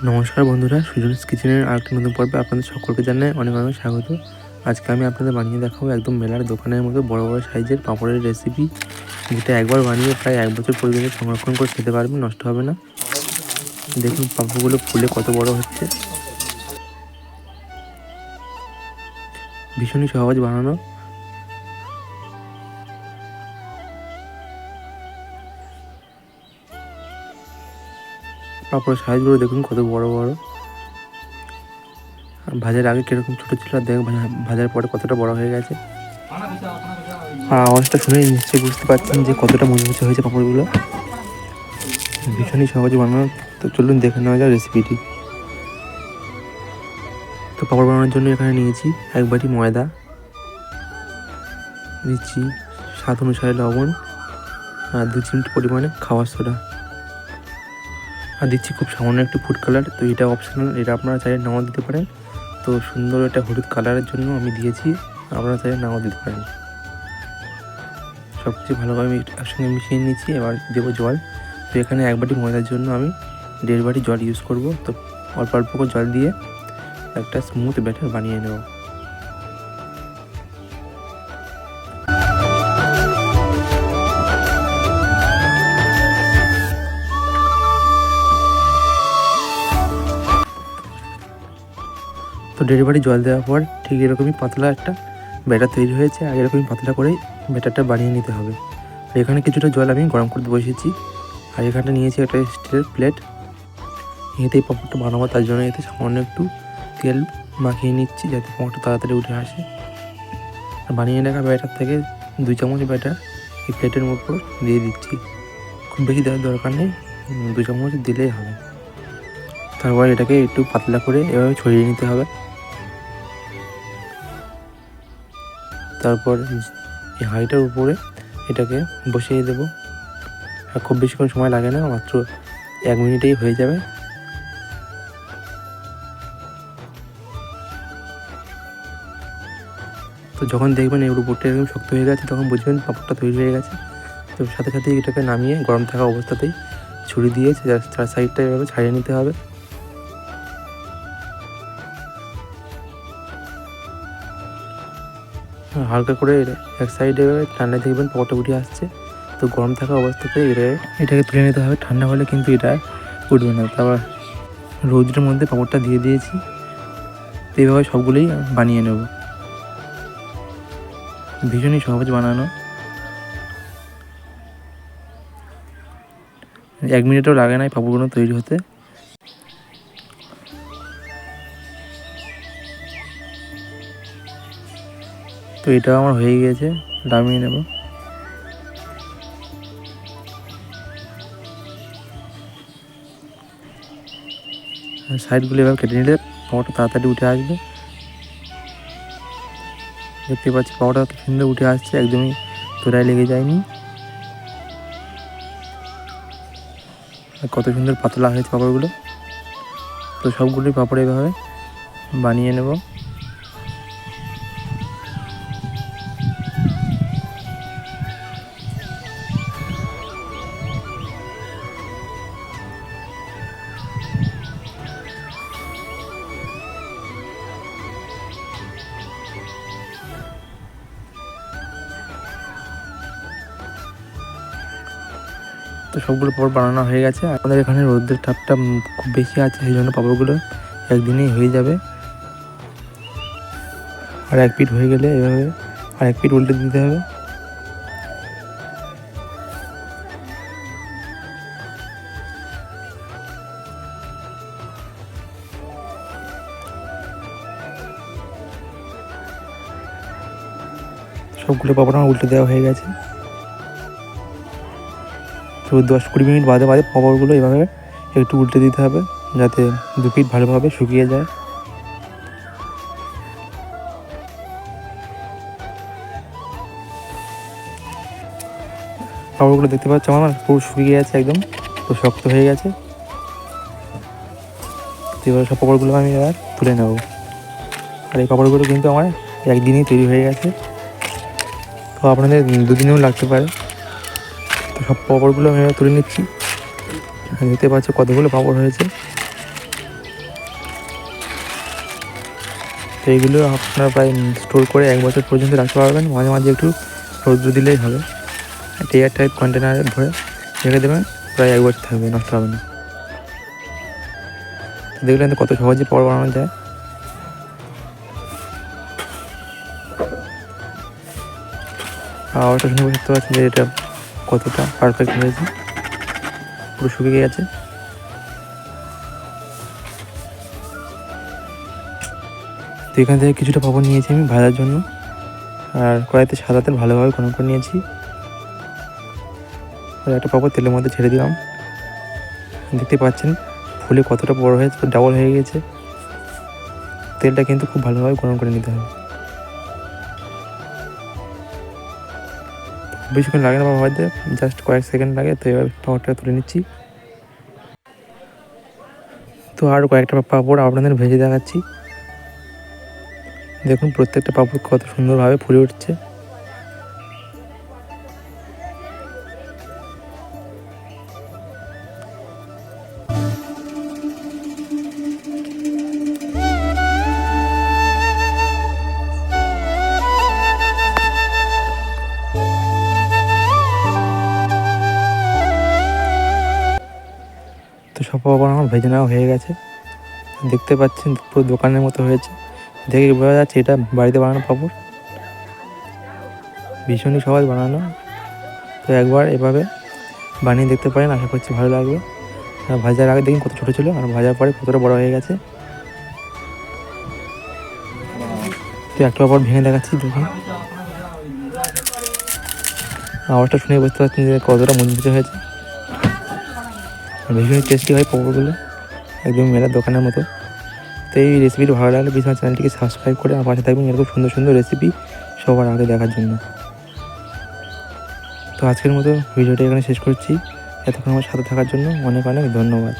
নমস্কার বন্ধুরা, সুজনস কিচেনের আরেকটি নতুন পর্বে আপনাদের সকলকে জানাই অনেক অনেক স্বাগত। আজকে আমি আপনাদের বানিয়ে দেখাবো একদম মেলার দোকানের মতো বড় বড় সাইজের পাঁপড়ের রেসিপি, যেটা একবার বানিয়ে প্রায় 1 বছর পর্যন্ত সংরক্ষণ করে খেতে পারবেন, নষ্ট হবে না। দেখুন পাঁপড়গুলো ফুলে কত বড় হচ্ছে, ভীষণই সহজ বানানো। পাঁপড়ের সাইজগুলো দেখুন কত বড় বড়, ভাজার আগে কিরকম ছোটো ছিল আর দেখুন ভাজার পরে কতটা বড় হয়ে গেছে। আওয়াজটা শুনে নিশ্চয়ই বুঝতে পারছেন যে কতটা মুচমুচে হয়েছে পাঁপড়গুলো, ভীষণই সহজ বানানো। তো চলুন দেখে নেওয়া যায় রেসিপিটি। তো পাঁপড় বানানোর জন্য এখানে নিয়েছি 1 বাটি ময়দা, দিচ্ছি স্বাদ অনুসারে লবণ আর 2 চিমটি পরিমাণে খাওয়ার সোডা, আর দিচ্ছি খুব সামান্য একটু ফুড কালার। তো এটা অপশনাল, এটা আপনারা চাইলে নাও দিতে পারেন। তো সুন্দর একটা হলুদ কালারের জন্য আমি দিয়েছি, আপনারা চাইলে নাও দিতে পারেন। সব কিছু ভালোভাবে একসঙ্গে মিশিয়ে নিচ্ছি। এবার দেবো জল। তো এখানে 1 বাটি ময়দার জন্য আমি 1.5 বাটি জল ইউজ করব। তো অল্প অল্প করে জল দিয়ে একটা স্মুথ ব্যাটার বানিয়ে নেব। তো 1.5 বাটি জল দেওয়ার পর ঠিক এরকমই পাতলা একটা ব্যাটার তৈরি হয়েছে, আর এরকমই পাতলা করেই ব্যাটারটা বানিয়ে নিতে হবে। আর এখানে কিছুটা জল আমি গরম করতে বসেছি, আর এখানে নিয়েছি একটা স্টিলের প্লেট। এতেই পাঁপড়টা বানাবো, তার জন্য এতে সামান্য একটু তেল মাখিয়ে নিচ্ছি যাতে পাঁপড়টা তাড়াতাড়ি উঠে আসে। আর বানিয়ে রাখা ব্যাটার থেকে 2 চামচ ব্যাটার এই প্লেটের উপর দিয়ে দিচ্ছি। খুব বেশি দেওয়ার দরকার নেই, 2 চামচ দিলেই হবে। তারপর এটাকে একটু পাতলা করে এভাবে ছড়িয়ে নিতে হবে। তারপর এই হাঁড়িটার উপরে এটাকে বসিয়ে দেবো। আর খুব বেশিক্ষণ সময় লাগে না, মাত্র 1 মিনিটেই হয়ে যাবে। তো যখন দেখবেন এর উপরটা এরকম শক্ত হয়ে গেছে, তখন বুঝবেন পাঁপড়টা তৈরি হয়ে গেছে। তো সাথে সাথে এটাকে নামিয়ে গরম থাকা অবস্থাতেই ছুরি দিয়ে চার সাইডটা এভাবে ছাড়িয়ে নিতে হবে। হালকা করে এক সাইডে ঠান্ডা দেখবেন পাঁপড়টা উঠে আসছে। তো গরম থাকা অবস্থাতে এটাকে তুলে নিতে হবে, ঠান্ডা হলে কিন্তু এটা উঠবে না। তারপর রৌদ্রের মধ্যে পাঁপড়টা দিয়ে দিয়েছি। তো এইভাবে সবগুলোই বানিয়ে নেব। ভীষণই সহজ বানানো, 1 মিনিটও লাগে না এই পাঁপড়গুলো তৈরি হতে। তো এটাও আমার হয়ে গিয়েছে, নামিয়ে নেব। সাইডগুলো এবার কেটে নিলে পাঁপড়টা তাড়াতাড়ি উঠে আসবে। দেখতে পাচ্ছি পাঁপড়টা কি সুন্দর উঠে আসছে, একদমই তোড়ায় লেগে যায়নি। আর কত সুন্দর পাতলা হয়েছে পাঁপড়গুলো। তো সবগুলোই পাঁপড় এভাবে বানিয়ে নেব। তো সবগুলো পাঁপড় বানানো হয়ে গেছে। আমাদের এখানে রোদের তাপটা খুব বেশি আছে, সেই জন্য পাঁপড়গুলো একদিনেই হয়ে যাবে। আর 1 পিঠ হয়ে গেলে এভাবে আর 1 পিঠ উল্টে দিতে হবে। সবগুলো পাঁপড় আমার উল্টে দেওয়া হয়ে গেছে। তো 10-20 মিনিট বাদে পাঁপড়গুলো এভাবে একটু উল্টে দিতে হবে, যাতে 2 পিঠ ভালোভাবে শুকিয়ে যায়। পাঁপড়গুলো দেখতে পাচ্ছ আমার পুরো শুকিয়ে গেছে, একদম পুরো শক্ত হয়ে গেছে। তো এবার সব পাঁপড়গুলো আমি এবার তুলে নেব। আর এই পাঁপড়গুলো কিন্তু আমার একদিনেই তৈরি হয়ে গেছে। তো আপনাদের 2 দিনেও লাগতে পারে। তো সব পাঁপড়গুলো আমি এবার তুলে নিচ্ছি। দেখতে পাচ্ছ কতগুলো পাঁপড় হয়েছে। এইগুলো আপনারা প্রায় স্টোর করে 1 বছর পর্যন্ত রাখতে পারবেন। মাঝে মাঝে একটু রৌদ্র দিলেই হবে। একটা এয়ারটাইট কন্টেনারে ভরে রেখে দেবেন, প্রায় 1 বছর থাকবে, নষ্ট হবে না। দেখলেন তো কত সহজে পাপড় বানানো যায়। আওয়াজটা শুনে বুঝতে পারছেন যে এটা কতটা পারফেক্ট হয়েছে, পুরো শুকিয়ে গেছে। তো এখান থেকে কিছুটা পাপড় নিয়েছি আমি ভাজার জন্য, আর কড়াইতে সাদা তেল ভালোভাবে গরম করে নিয়েছি। আর একটা পাপড় তেলের মধ্যে ছেড়ে দিলাম। দেখতে পাচ্ছেন ফুলে কতটা বড় হয়েছে, ডাবল হয়ে গেছে। তেলটা কিন্তু খুব ভালোভাবে গরম করে নিতে হবে। বেশিক্ষণ লাগে না পাপড় ভাজতে, জাস্ট কয়েক সেকেন্ড লাগে। তো এবার পাপড়টা তুলে নিচ্ছি। তো আরও কয়েকটা পাপড় আপনাদের ভেজে দেখাচ্ছি। দেখুন প্রত্যেকটা পাপড় কত সুন্দরভাবে ফুলে উঠছে। তো সব পাপড় আমার ভেজে নেওয়া হয়ে গেছে। দেখতে পাচ্ছেন পুরো দোকানের মতো হয়েছে, দেখে বোঝা যাচ্ছে এটা বাড়িতে বানানো পাপড়। ভীষণই সহজ বানানো। তো একবার এভাবে বানিয়ে দেখতে পারেন, আশা করছি ভালো লাগবে। আর ভাজার আগে দেখুন কত ছোটো ছিল, আর ভাজার পরে কতটা বড় হয়ে গেছে। তো একটা পাপড় ভেঙে দেখাচ্ছি, দেখুন আওয়াজটা শুনে বুঝতে পারছেন যে কতটা মুচমুচে হয়েছে। ভীষণই টেস্টি হয় পাপড়গুলো, একদম মেলার দোকানের মতো। তো এই রেসিপিটি ভালো লাগলে প্লিজ আমার চ্যানেলটিকে সাবস্ক্রাইব করে আমার পাশে থাকবেন এরকম সুন্দর সুন্দর রেসিপি সবার আগে দেখার জন্য। তো আজকের মতো ভিডিওটা এখানে শেষ করছি। এতক্ষণ আমার সাথে থাকার জন্য অনেক অনেক ধন্যবাদ।